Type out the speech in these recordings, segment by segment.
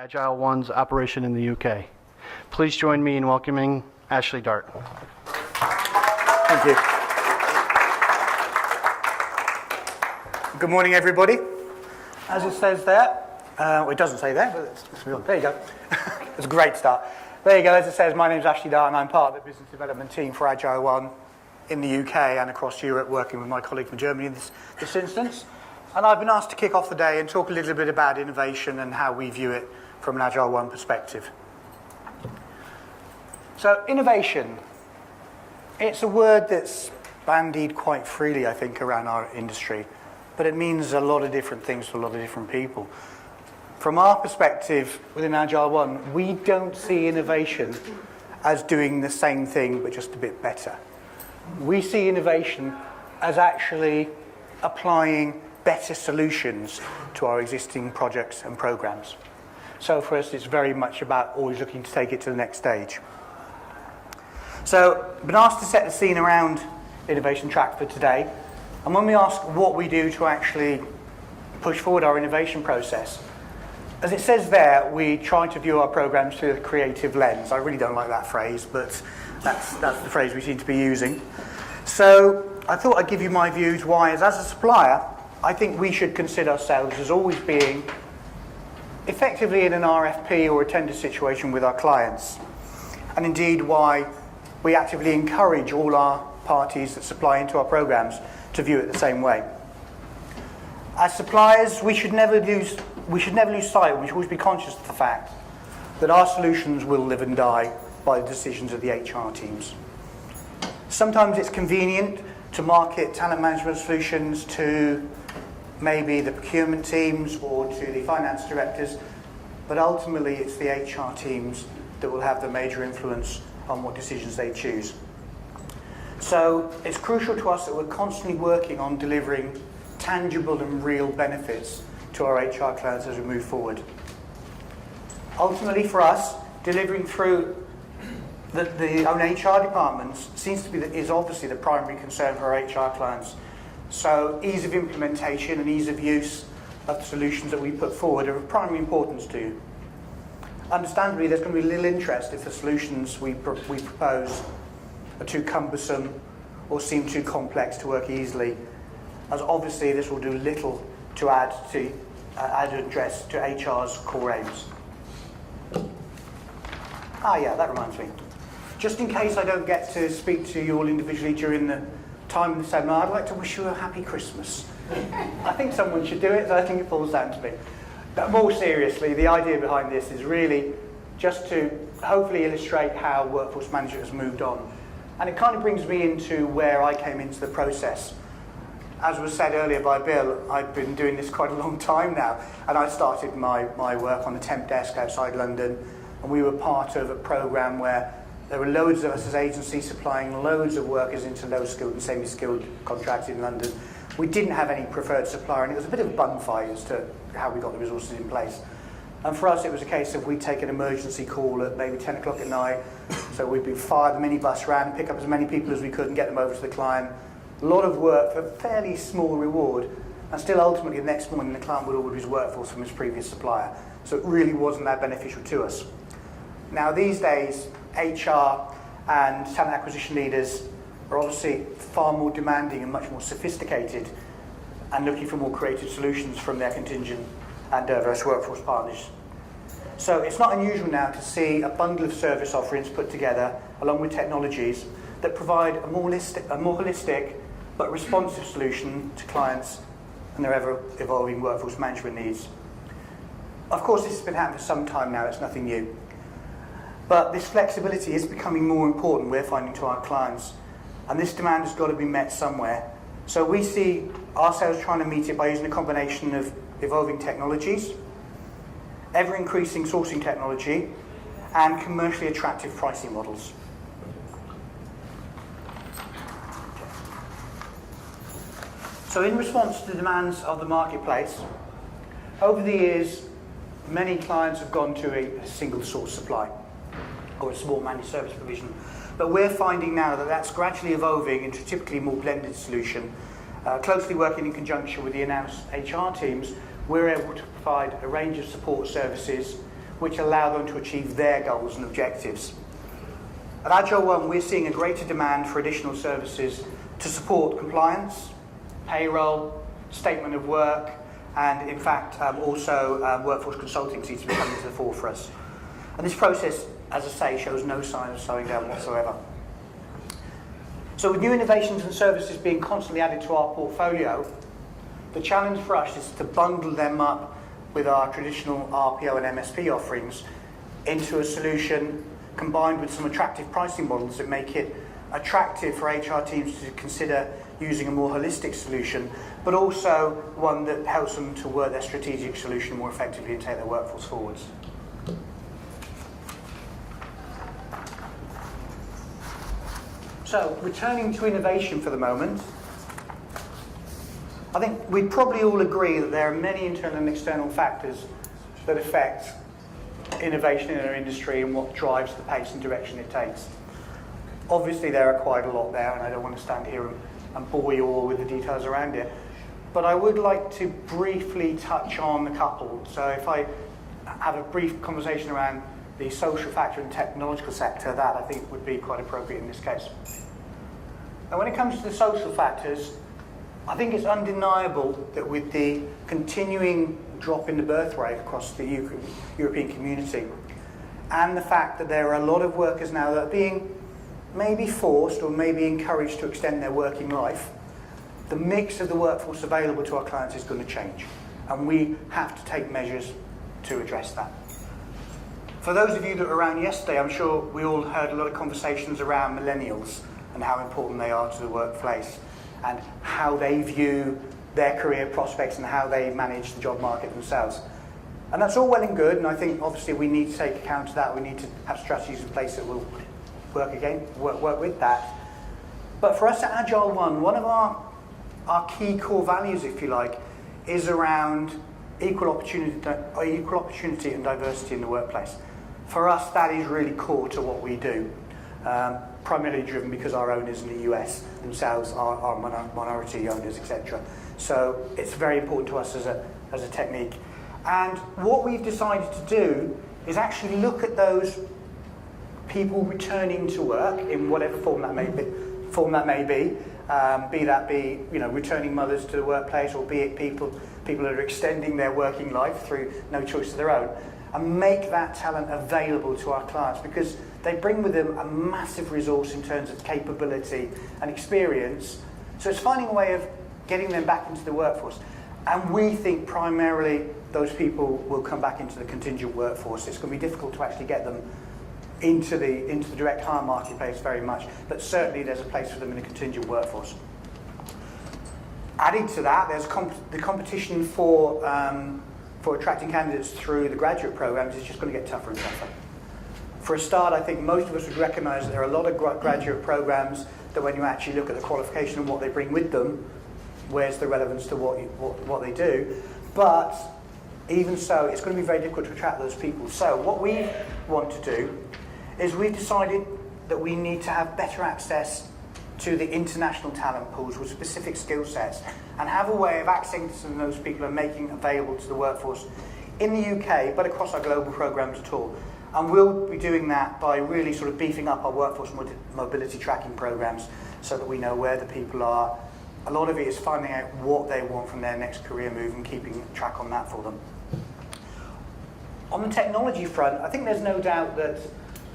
Agile One's operation in the UK. Please join me in welcoming Ashley Dart. Thank you. Good morning, everybody. As it says there, well, it doesn't say there, but there you go. It's a great start. There you go. As it says, my name is Ashley Dart, and I'm part of the business development team for Agile One in the UK and across Europe, working with my colleague from Germany in this instance. And I've been asked to kick off the day and talk a little bit about innovation and how we view it from an Agile One perspective. So innovation, it's a word that's bandied quite freely, I think, around our industry, but it means a lot of different things to a lot of different people. From our perspective within Agile One, we don't see innovation as doing the same thing but just a bit better. We see innovation as actually applying better solutions to our existing projects and programs. So for us, it's very much about always looking to take it to the next stage. So I've been asked to set the scene around innovation track for today. And when we ask what we do to actually push forward our innovation process, as it says there, we try to view our programs through a creative lens. I really don't like that phrase, but that's the phrase we seem to be using. So I thought I'd give you my views why, as a supplier, I think we should consider ourselves as always being effectively in an RFP or a tender situation with our clients. And indeed why we actively encourage all our parties that supply into our programs to view it the same way. As suppliers, we should never lose sight, we should always be conscious of the fact that our solutions will live and die by the decisions of the HR teams. Sometimes it's convenient to market talent management solutions to maybe the procurement teams or to the finance directors, but ultimately it's the HR teams that will have the major influence on what decisions they choose. So it's crucial to us that we're constantly working on delivering tangible and real benefits to our HR clients as we move forward. Ultimately for us, delivering through the own HR departments is obviously the primary concern for our HR clients. So ease of implementation and ease of use of the solutions that we put forward are of primary importance to you. Understandably, there's going to be little interest if the solutions we propose are too cumbersome or seem too complex to work easily, as obviously this will do little to add address to HR's core aims. Yeah, that reminds me. Just in case I don't get to speak to you all individually during the time of the seminar, I'd like to wish you a happy Christmas. I think someone should do it, so I think it falls down to me. But more seriously, the idea behind this is really just to hopefully illustrate how workforce management has moved on. And it kind of brings me into where I came into the process. As was said earlier by Bill, I've been doing this quite a long time now, and I started my work on the temp desk outside London, and we were part of a programme where there were loads of us as agencies supplying loads of workers into low-skilled and semi-skilled contracts in London. We didn't have any preferred supplier, and it was a bit of a bun fight as to how we got the resources in place. And for us, it was a case of we'd take an emergency call at maybe 10 o'clock at night, so we'd be fire the minibus round, pick up as many people as we could and get them over to the client. A lot of work for a fairly small reward, and still ultimately the next morning the client would order his workforce from his previous supplier. So it really wasn't that beneficial to us. Now these days, HR and talent acquisition leaders are obviously far more demanding and much more sophisticated and looking for more creative solutions from their contingent and diverse workforce partners. So it's not unusual now to see a bundle of service offerings put together along with technologies that provide a more holistic but responsive solution to clients and their ever-evolving workforce management needs. Of course, this has been happening for some time now, it's nothing new. But this flexibility is becoming more important, we're finding, to our clients. And this demand has got to be met somewhere. So we see ourselves trying to meet it by using a combination of evolving technologies, ever-increasing sourcing technology, and commercially attractive pricing models. So in response to the demands of the marketplace, over the years, many clients have gone to a single source supply or a small managed service provision. But we're finding now that that's gradually evolving into a typically more blended solution. Closely working in conjunction with the in-house HR teams, we're able to provide a range of support services which allow them to achieve their goals and objectives. At Agile One, we're seeing a greater demand for additional services to support compliance, payroll, statement of work, and in fact also workforce consulting seems to be coming to the fore for us. And this process, as I say, shows no sign of slowing down whatsoever. So with new innovations and services being constantly added to our portfolio, the challenge for us is to bundle them up with our traditional RPO and MSP offerings into a solution combined with some attractive pricing models that make it attractive for HR teams to consider using a more holistic solution, but also one that helps them to work their strategic solution more effectively and take their workforce forwards. So, returning to innovation for the moment, I think we'd probably all agree that there are many internal and external factors that affect innovation in our industry and what drives the pace and direction it takes. Obviously there are quite a lot there, and I don't want to stand here and bore you all with the details around it, but I would like to briefly touch on a couple. So if I have a brief conversation around the social factor and technological sector, that I think would be quite appropriate in this case. And when it comes to the social factors, I think it's undeniable that with the continuing drop in the birth rate across the European community, and the fact that there are a lot of workers now that are being maybe forced or maybe encouraged to extend their working life, the mix of the workforce available to our clients is going to change. And we have to take measures to address that. For those of you that were around yesterday, I'm sure we all heard a lot of conversations around millennials and how important they are to the workplace and how they view their career prospects and how they manage the job market themselves. And that's all well and good, and I think obviously we need to take account of that. We need to have strategies in place that will work with that. But for us at Agile One, one of our key core values, if you like, is around equal opportunity and diversity in the workplace. For us, that is really core to what we do. Primarily driven because our owners in the US themselves are minority owners, etc. So it's very important to us as a technique. And what we've decided to do is actually look at those people returning to work in whatever form that may be, be that returning mothers to the workplace, or be it people that are extending their working life through no choice of their own, and make that talent available to our clients, because they bring with them a massive resource in terms of capability and experience. So it's finding a way of getting them back into the workforce. And we think primarily those people will come back into the contingent workforce. It's going to be difficult to actually get them into the direct hire marketplace very much, but certainly there's a place for them in the contingent workforce. Added to that, there's the competition for attracting candidates through the graduate programs is just going to get tougher and tougher. For a start, I think most of us would recognise that there are a lot of graduate programs that when you actually look at the qualification and what they bring with them, where's the relevance to what they do? But even so, it's going to be very difficult to attract those people. So what we want to do is we've decided that we need to have better access to the international talent pools with specific skill sets and have a way of accessing those people and making available to the workforce in the UK, but across our global programs at all. And we'll be doing that by really sort of beefing up our workforce mobility tracking programs so that we know where the people are. A lot of it is finding out what they want from their next career move and keeping track on that for them. On the technology front, I think there's no doubt that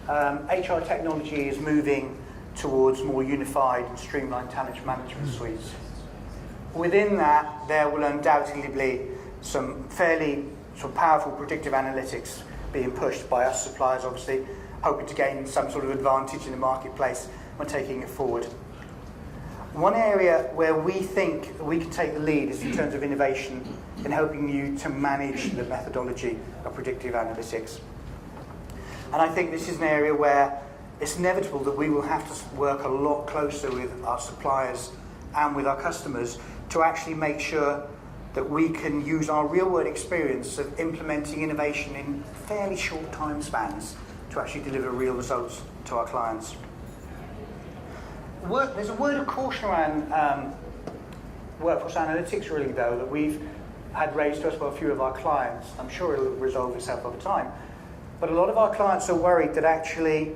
HR technology is moving towards more unified and streamlined talent management suites. Within that, there will undoubtedly be some fairly powerful predictive analytics being pushed by us suppliers, obviously, hoping to gain some sort of advantage in the marketplace when taking it forward. One area where we think we can take the lead is in terms of innovation in helping you to manage the methodology of predictive analytics. And I think this is an area where it's inevitable that we will have to work a lot closer with our suppliers and with our customers to actually make sure that we can use our real-world experience of implementing innovation in fairly short time spans to actually deliver real results to our clients. There's a word of caution around workforce analytics, really, though, that we've had raised to us by a few of our clients. I'm sure it'll resolve itself over time. But a lot of our clients are worried that actually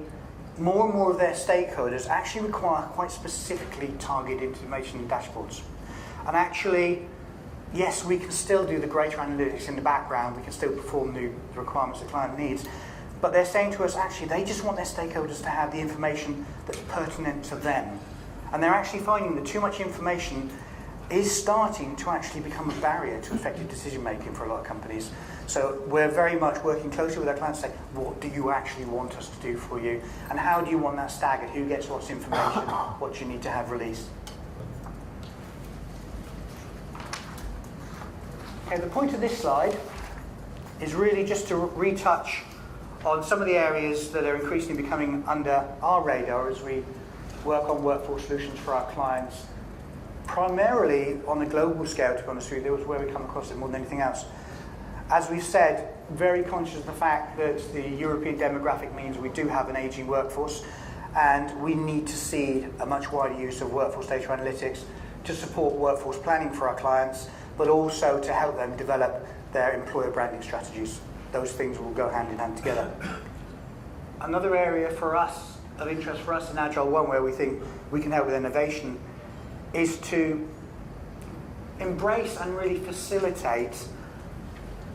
more and more of their stakeholders actually require quite specifically targeted information and dashboards. And actually, yes, we can still do the greater analytics in the background, we can still perform the requirements the client needs, but they're saying to us actually they just want their stakeholders to have the information that's pertinent to them. And they're actually finding that too much information is starting to actually become a barrier to effective decision making for a lot of companies. So we're very much working closely with our clients to say, what do you actually want us to do for you? And how do you want that staggered? Who gets what's information? What do you need to have released? Okay, the point of this slide is really just to retouch on some of the areas that are increasingly becoming under our radar as we work on workforce solutions for our clients. Primarily on a global scale, to be honest with you, that was where we come across it more than anything else. As we've said, very conscious of the fact that the European demographic means we do have an ageing workforce, and we need to see a much wider use of workforce data analytics to support workforce planning for our clients, but also to help them develop their employer branding strategies. Those things will go hand in hand together. Another area for us, of interest for us in Agile One, where we think we can help with innovation, is to embrace and really facilitate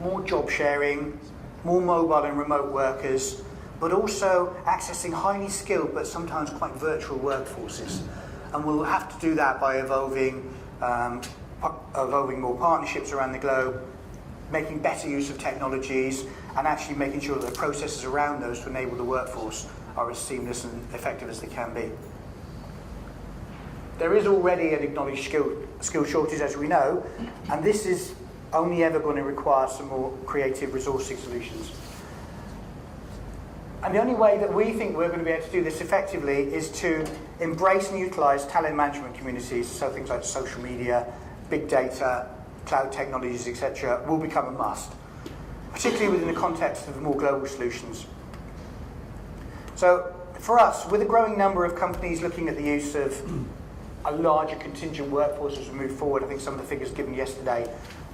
more job sharing, more mobile and remote workers, but also accessing highly skilled but sometimes quite virtual workforces. And we'll have to do that by evolving more partnerships around the globe, making better use of technologies, and actually making sure that the processes around those to enable the workforce are as seamless and effective as they can be. There is already an acknowledged skill shortage, as we know, and this is only ever going to require some more creative resourcing solutions. And the only way that we think we're going to be able to do this effectively is to embrace and utilise talent management communities, so things like social media, big data, cloud technologies, etc., will become a must, particularly within the context of more global solutions. So for us, with a growing number of companies looking at the use of a larger contingent workforce as we move forward, I think some of the figures given yesterday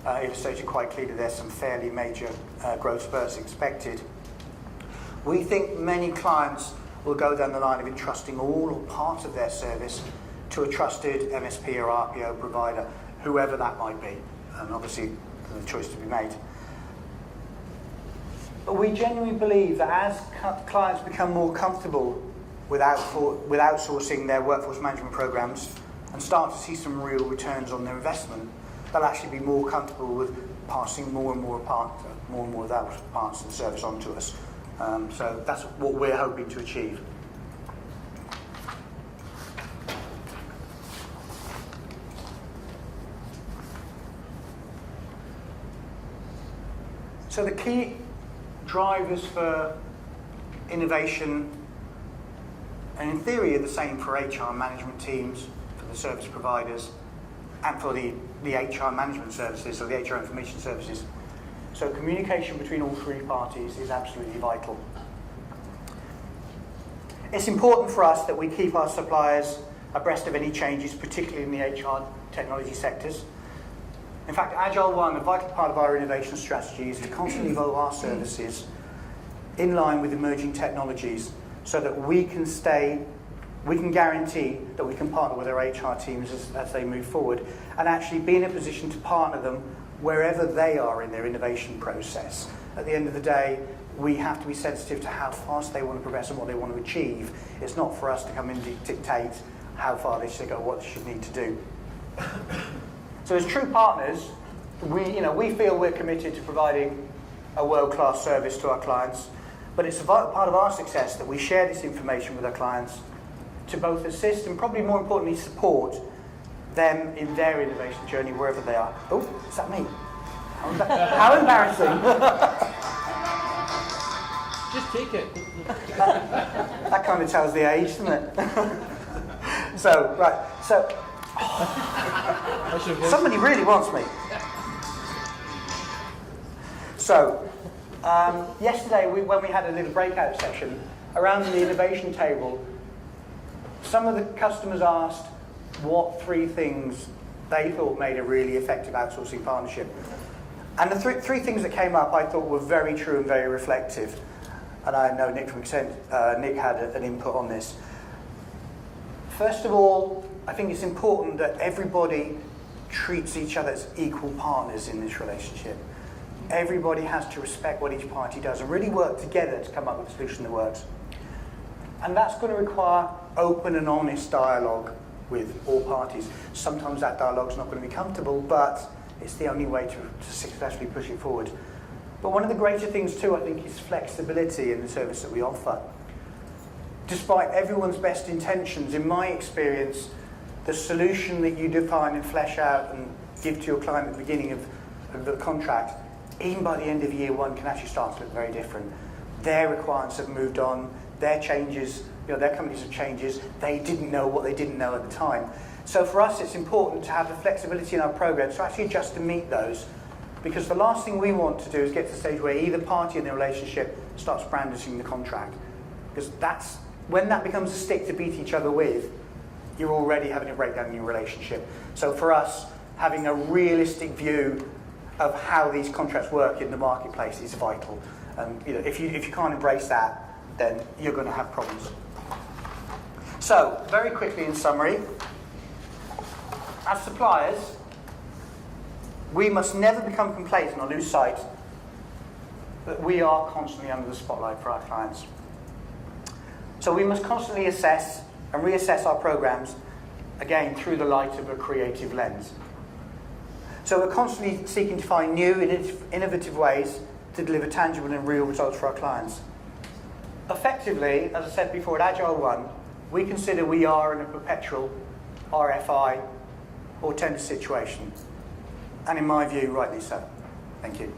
illustrated quite clearly there's some fairly major growth spurts expected. We think many clients will go down the line of entrusting all or part of their service to a trusted MSP or RPO provider, whoever that might be, and obviously there's a choice to be made. But we genuinely believe that as clients become more comfortable with outsourcing their workforce management programs and start to see some real returns on their investment, they'll actually be more comfortable with passing more and more of that parts of the service on to us. So that's what we're hoping to achieve. So the key drivers for innovation, and in theory are the same for HR management teams, for the service providers, and for the HR management services, or the HR information services. So communication between all three parties is absolutely vital. It's important for us that we keep our suppliers abreast of any changes, particularly in the HR technology sectors. In fact, Agile One, a vital part of our innovation strategy, is to constantly evolve our services in line with emerging technologies so that we can guarantee that we can partner with our HR teams as they move forward and actually be in a position to partner them wherever they are in their innovation process. At the end of the day, we have to be sensitive to how fast they want to progress and what they want to achieve. It's not for us to come in and dictate how far they should go, what they should need to do. So as true partners, we feel we're committed to providing a world-class service to our clients, but it's a vital part of our success that we share this information with our clients to both assist and probably more importantly support them in their innovation journey wherever they are. Oh, is that me? How embarrassing. Just take it. That kind of tells the age, doesn't it? So somebody really wants me. So, yesterday when we had a little breakout session around the innovation table, some of the customers asked what three things they thought made a really effective outsourcing partnership. And the three things that came up I thought were very true and very reflective. and I know Nick from Nick had an input on this. First of all, I think it's important that everybody treats each other as equal partners in this relationship. Everybody has to respect what each party does and really work together to come up with a solution that works. And that's going to require open and honest dialogue with all parties. Sometimes that dialogue's not going to be comfortable, but it's the only way to successfully push it forward. But one of the greater things too, I think, is flexibility in the service that we offer. Despite everyone's best intentions, in my experience, the solution that you define and flesh out and give to your client at the beginning of the contract, even by the end of year one, can actually start to look very different. Their requirements have moved on, their changes, their companies have changes, they didn't know what they didn't know at the time. So for us, it's important to have the flexibility in our programs to actually adjust to meet those, because the last thing we want to do is get to the stage where either party in the relationship starts brandishing the contract. Because when that becomes a stick to beat each other with, you're already having a breakdown in your relationship. So for us, having a realistic view of how these contracts work in the marketplace is vital. And if you can't embrace that, then you're going to have problems. So, very quickly in summary, as suppliers, we must never become complacent or lose sight that we are constantly under the spotlight for our clients. So we must constantly assess and reassess our programs, again, through the light of a creative lens. So we're constantly seeking to find new, innovative ways to deliver tangible and real results for our clients. Effectively, as I said before, at Agile 1, we consider we are in a perpetual RFI or tender situation. And in my view, rightly so. Thank you.